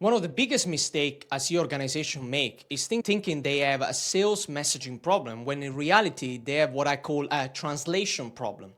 One of the biggest mistakes I see organizations make is thinking they have a sales messaging problem when in reality they have what I call a translation problem.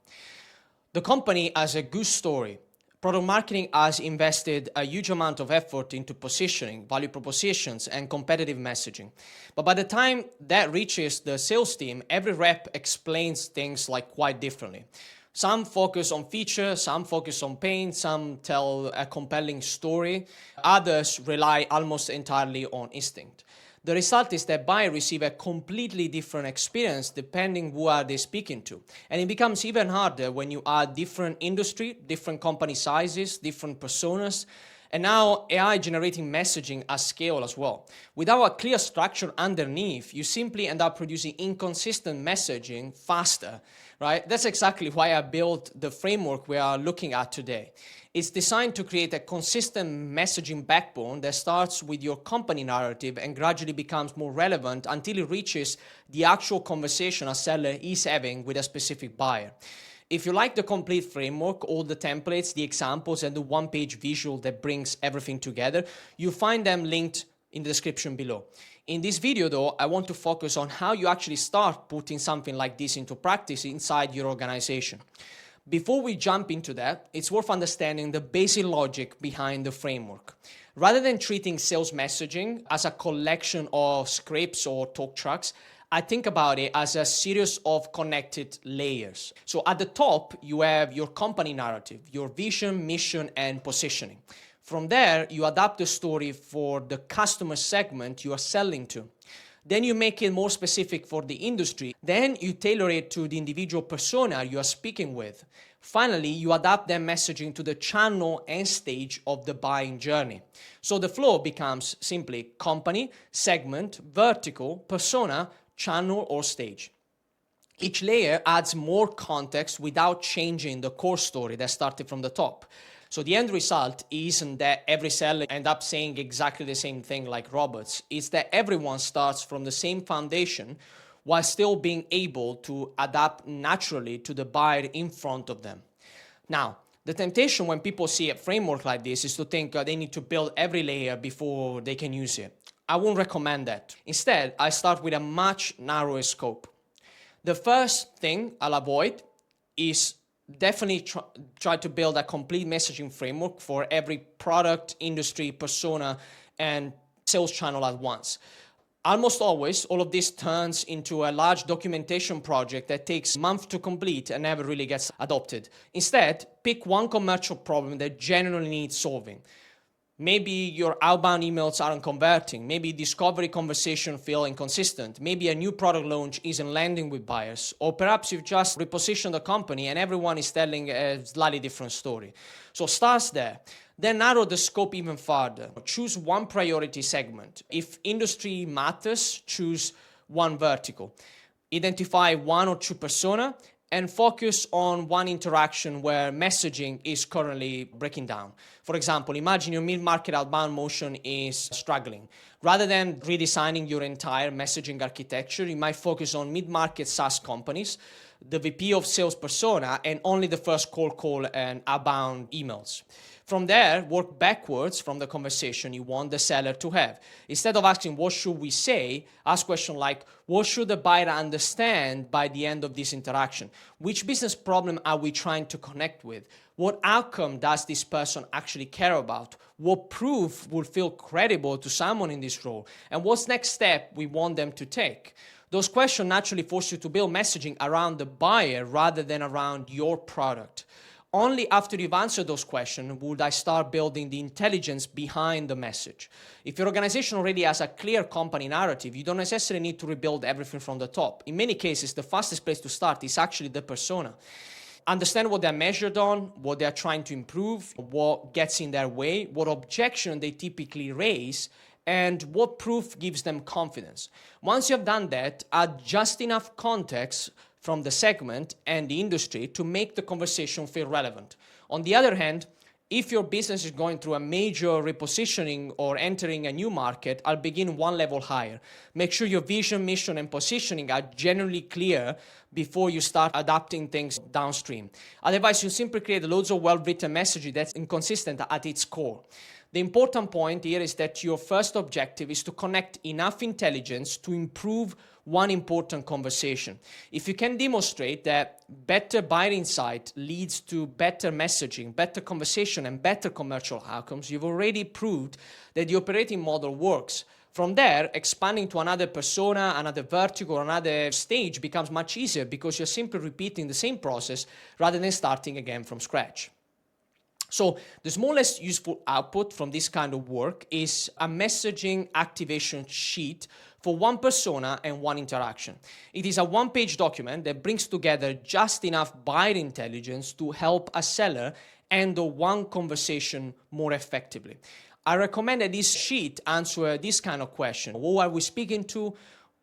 The company has a good story. Product marketing has invested a huge amount of effort into positioning, value propositions, and competitive messaging. But by the time that reaches the sales team, every rep explains things like quite differently. Some focus on features, some focus on pain, some tell a compelling story, others rely almost entirely on instinct. The result is that buyers receive a completely different experience depending who are they speaking to. And it becomes even harder when you add different industry, different company sizes, different personas, and now AI generating messaging at scale as well. Without a clear structure underneath, you simply end up producing inconsistent messaging faster, right? That's exactly why I built the framework we are looking at today. It's designed to create a consistent messaging backbone that starts with your company narrative and gradually becomes more relevant until it reaches the actual conversation a seller is having with a specific buyer. If you like the complete framework, all the templates, the examples, and the one-page visual that brings everything together, you find them linked in the description below. In this video though, I want to focus on how you actually start putting something like this into practice inside your organization. Before we jump into that, it's worth understanding the basic logic behind the framework. Rather than treating sales messaging as a collection of scripts or talk tracks, I think about it as a series of connected layers. So at the top, you have your company narrative, your vision, mission, and positioning. From there, you adapt the story for the customer segment you are selling to. Then you make it more specific for the industry. Then you tailor it to the individual persona you are speaking with. Finally, you adapt that messaging to the channel and stage of the buying journey. So the flow becomes simply company, segment, vertical, persona, channel, or stage. Each layer adds more context without changing the core story that started from the top. So the end result isn't that every seller ends up saying exactly the same thing like robots. It's that everyone starts from the same foundation while still being able to adapt naturally to the buyer in front of them. Now, the temptation when people see a framework like this is to think they need to build every layer before they can use it. I won't recommend that. Instead, I start with a much narrower scope. The first thing I'll avoid is definitely try to build a complete messaging framework for every product, industry, persona, and sales channel at once. Almost always, all of this turns into a large documentation project that takes months to complete and never really gets adopted. Instead, pick one commercial problem that genuinely needs solving. Maybe your outbound emails aren't converting. Maybe discovery conversation feel inconsistent. Maybe a new product launch isn't landing with buyers. Or perhaps you've just repositioned the company and everyone is telling a slightly different story. So start there. Then narrow the scope even further. Choose one priority segment. If industry matters, choose one vertical. Identify one or two persona and focus on one interaction where messaging is currently breaking down. For example, imagine your mid-market outbound motion is struggling. Rather than redesigning your entire messaging architecture, you might focus on mid-market SaaS companies, the VP of sales persona, and only the first cold call and outbound emails. From there, work backwards from the conversation you want the seller to have. Instead of asking, what should we say? Ask questions like, what should the buyer understand by the end of this interaction? Which business problem are we trying to connect with? What outcome does this person actually care about? What proof will feel credible to someone in this role? And what's next step we want them to take? Those questions naturally force you to build messaging around the buyer rather than around your product. Only after you've answered those questions would I start building the intelligence behind the message. If your organization already has a clear company narrative, you don't necessarily need to rebuild everything from the top. In many cases, the fastest place to start is actually the persona. Understand what they're measured on, what they're trying to improve, what gets in their way, what objection they typically raise, and what proof gives them confidence. Once you have done that, add just enough context from the segment and the industry to make the conversation feel relevant. On the other hand, if your business is going through a major repositioning or entering a new market, I'll begin one level higher. Make sure your vision, mission, and positioning are generally clear before you start adapting things downstream. Otherwise, you simply create loads of well-written messaging that's inconsistent at its core. The important point here is that your first objective is to connect enough intelligence to improve one important conversation. If you can demonstrate that better buyer insight leads to better messaging, better conversation, and better commercial outcomes, you've already proved that the operating model works. From there, expanding to another persona, another vertical, another stage becomes much easier because you're simply repeating the same process rather than starting again from scratch. So the smallest useful output from this kind of work is a messaging activation sheet for one persona and one interaction. It is a one-page document that brings together just enough buyer intelligence to help a seller handle one conversation more effectively. I recommend that this sheet answer this kind of question. Who are we speaking to?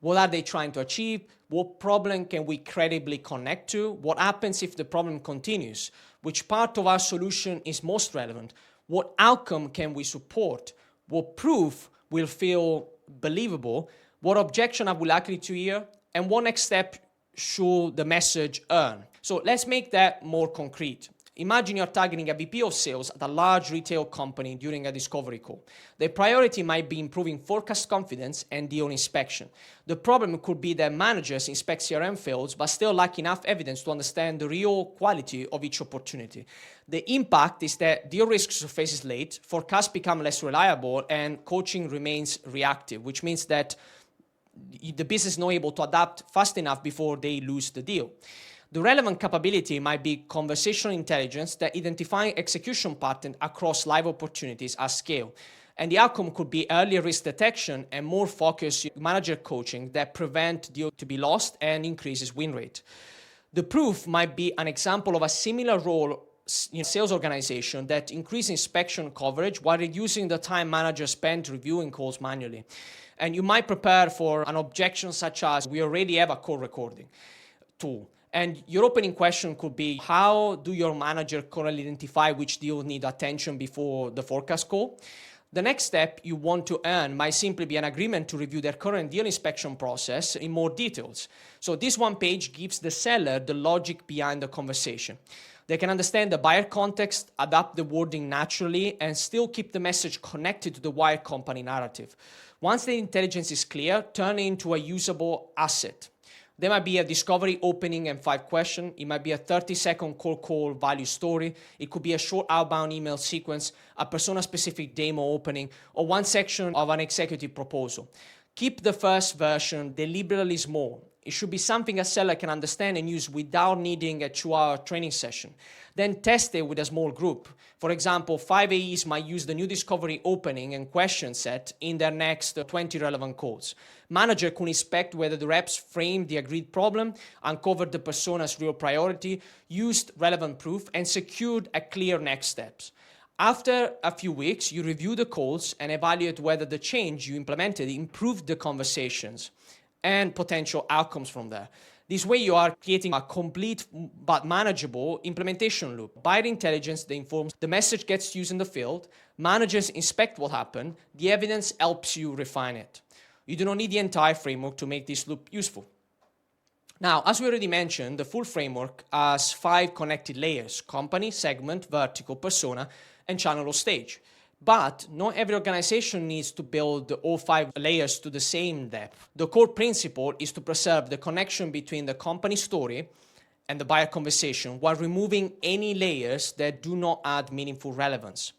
What are they trying to achieve? What problem can we credibly connect to? What happens if the problem continues? Which part of our solution is most relevant? What outcome can we support? What proof will feel believable? What objection are we likely to hear? And what next step should the message earn? So let's make that more concrete. Imagine you're targeting a VP of sales at a large retail company during a discovery call. The priority might be improving forecast confidence and deal inspection. The problem could be that managers inspect CRM fields but still lack enough evidence to understand the real quality of each opportunity. The impact is that deal risk surfaces late, forecasts become less reliable, and coaching remains reactive, which means that the business is not able to adapt fast enough before they lose the deal. The relevant capability might be conversational intelligence that identify execution patterns across live opportunities at scale. And the outcome could be early risk detection and more focused manager coaching that prevent deal to be lost and increases win rate. The proof might be an example of a similar role in a sales organization that increases inspection coverage while reducing the time managers spend reviewing calls manually. And you might prepare for an objection such as, we already have a call recording tool. And your opening question could be, how do your manager currently identify which deals need attention before the forecast call? The next step you want to earn might simply be an agreement to review their current deal inspection process in more details. So this one page gives the seller the logic behind the conversation. They can understand the buyer context, adapt the wording naturally, and still keep the message connected to the wider company narrative. Once the intelligence is clear, turn it into a usable asset. There might be a discovery opening and 5 questions. It might be a 30-second call value story. It could be a short outbound email sequence, a persona-specific demo opening, or one section of an executive proposal. Keep the first version deliberately small. It should be something a seller can understand and use without needing a 2-hour training session. Then test it with a small group. For example, 5 AEs might use the new discovery opening and question set in their next 20 relevant calls. Manager can inspect whether the reps framed the agreed problem, uncovered the persona's real priority, used relevant proof, and secured a clear next steps. After a few weeks, you review the calls and evaluate whether the change you implemented improved the conversations and potential outcomes from there. This way you are creating a complete but manageable implementation loop. Buyer intelligence that informs the message gets used in the field, managers inspect what happened, the evidence helps you refine it. You do not need the entire framework to make this loop useful. Now, as we already mentioned, the full framework has 5 connected layers: company, segment, vertical, persona, and channel or stage. But not every organization needs to build all 5 layers to the same depth. The core principle is to preserve the connection between the company story and the buyer conversation while removing any layers that do not add meaningful relevance.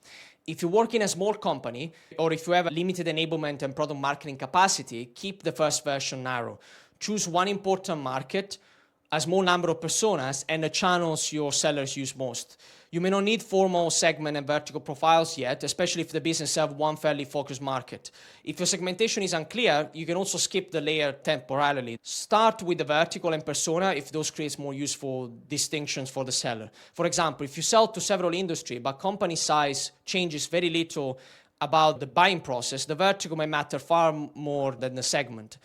If you work in a small company, or if you have a limited enablement and product marketing capacity, keep the first version narrow. Choose one important market, a small number of personas, and the channels your sellers use most. You may not need formal segment and vertical profiles yet, especially if the business serves one fairly focused market. If your segmentation is unclear, you can also skip the layer temporarily. Start with the vertical and persona if those create more useful distinctions for the seller. For example, if you sell to several industries, but company size changes very little about the buying process, the vertical may matter far more than the segment.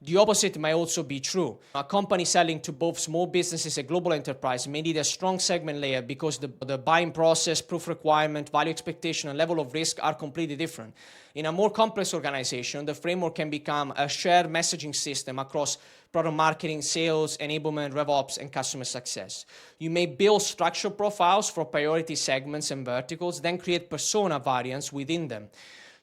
The opposite may also be true. A company selling to both small businesses and global enterprise may need a strong segment layer because the buying process, proof requirement, value expectation, and level of risk are completely different. In a more complex organization, the framework can become a shared messaging system across product marketing, sales, enablement, RevOps, and customer success. You may build structured profiles for priority segments and verticals, then create persona variants within them.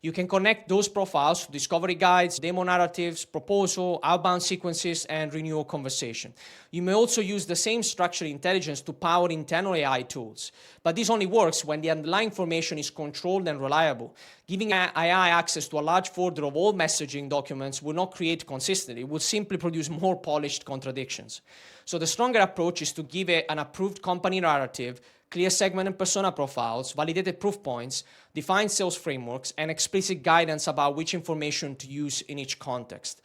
You can connect those profiles to discovery guides, demo narratives, proposal, outbound sequences, and renewal conversation. You may also use the same structured intelligence to power internal AI tools. But this only works when the underlying information is controlled and reliable. Giving AI access to a large folder of all messaging documents will not create consistency. It will simply produce more polished contradictions. So the stronger approach is to give it an approved company narrative, clear segment and persona profiles, validated proof points, defined sales frameworks, and explicit guidance about which information to use in each context.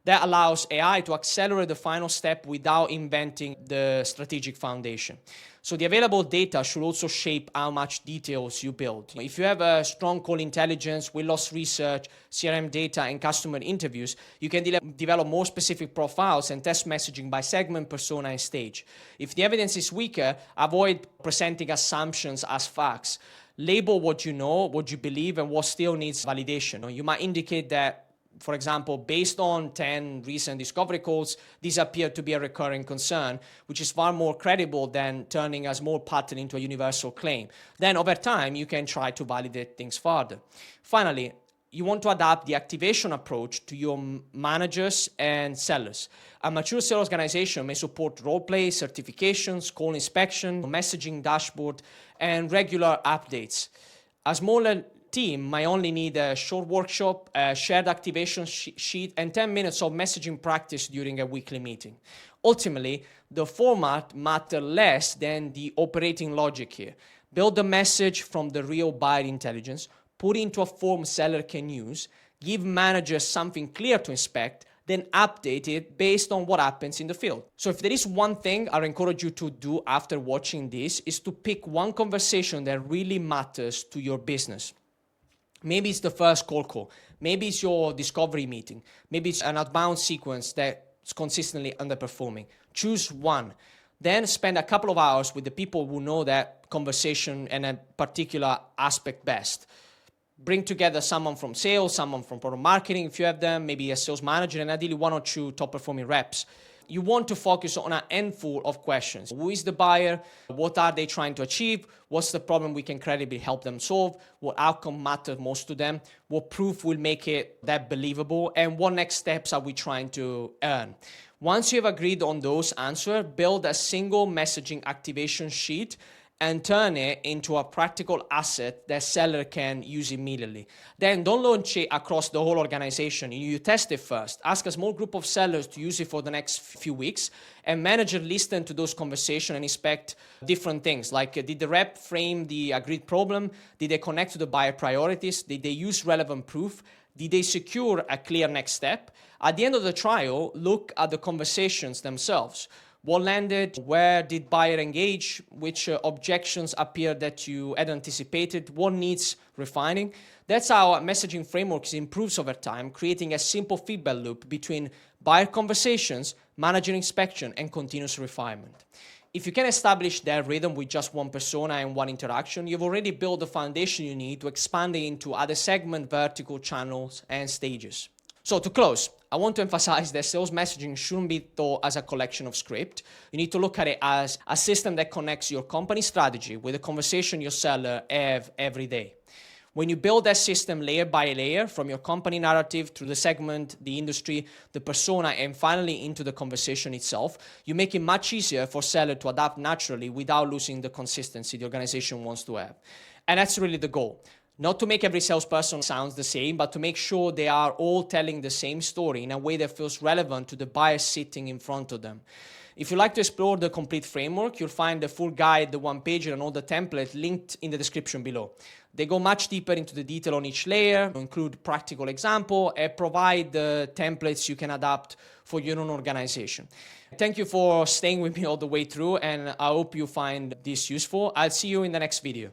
That allows AI to accelerate the final step without inventing the strategic foundation. So the available data should also shape how much details you build. If you have a strong call intelligence, win-loss research, CRM data, and customer interviews, you can develop more specific profiles and test messaging by segment, persona, and stage. If the evidence is weaker, avoid presenting assumptions as facts. Label what you know, what you believe, and what still needs validation. You might indicate that, for example, based on 10 recent discovery calls, these appear to be a recurring concern, which is far more credible than turning a small pattern into a universal claim. Then over time, you can try to validate things further. Finally, you want to adapt the activation approach to your managers and sellers. A mature sales organization may support role-play, certifications, call inspection, messaging dashboard, and regular updates. A smaller team might only need a short workshop, a shared activation sheet, and 10 minutes of messaging practice during a weekly meeting. Ultimately, the format matters less than the operating logic here. Build the message from the real buyer intelligence, put it into a form seller can use, give managers something clear to inspect, then update it based on what happens in the field. So if there is one thing I encourage you to do after watching this, is to pick one conversation that really matters to your business. Maybe it's the first cold call. Maybe it's your discovery meeting. Maybe it's an outbound sequence that's consistently underperforming. Choose one. Then spend a couple of hours with the people who know that conversation and a particular aspect best. Bring together someone from sales, someone from product marketing, if you have them, maybe a sales manager, and ideally 1 or 2 top-performing reps. You want to focus on a handful of questions. Who is the buyer? What are they trying to achieve? What's the problem we can credibly help them solve? What outcome matters most to them? What proof will make it that believable? And what next steps are we trying to earn? Once you have agreed on those answers, build a single messaging activation sheet and turn it into a practical asset that seller can use immediately. Then don't launch it across the whole organization. You test it first. Ask a small group of sellers to use it for the next few weeks, and manager listen to those conversations and inspect different things, like did the rep frame the agreed problem? Did they connect to the buyer priorities? Did they use relevant proof? Did they secure a clear next step? At the end of the trial, look at the conversations themselves. What landed? Where did buyer engage? Which objections appear that you had anticipated? What needs refining? That's how messaging frameworks improves over time, creating a simple feedback loop between buyer conversations, manager inspection, and continuous refinement. If you can establish that rhythm with just one persona and one interaction, you've already built the foundation you need to expand it into other segment, vertical channels, and stages. So to close, I want to emphasize that sales messaging shouldn't be thought as a collection of script. You need to look at it as a system that connects your company strategy with the conversation your seller have every day. When you build that system layer by layer, from your company narrative to the segment, the industry, the persona, and finally into the conversation itself, you make it much easier for seller to adapt naturally without losing the consistency the organization wants to have. And that's really the goal. Not to make every salesperson sound the same, but to make sure they are all telling the same story in a way that feels relevant to the buyer sitting in front of them. If you'd like to explore the complete framework, you'll find the full guide, the one-pager, and all the templates linked in the description below. They go much deeper into the detail on each layer, include practical example, and provide the templates you can adapt for your own organization. Thank you for staying with me all the way through, and I hope you find this useful. I'll see you in the next video.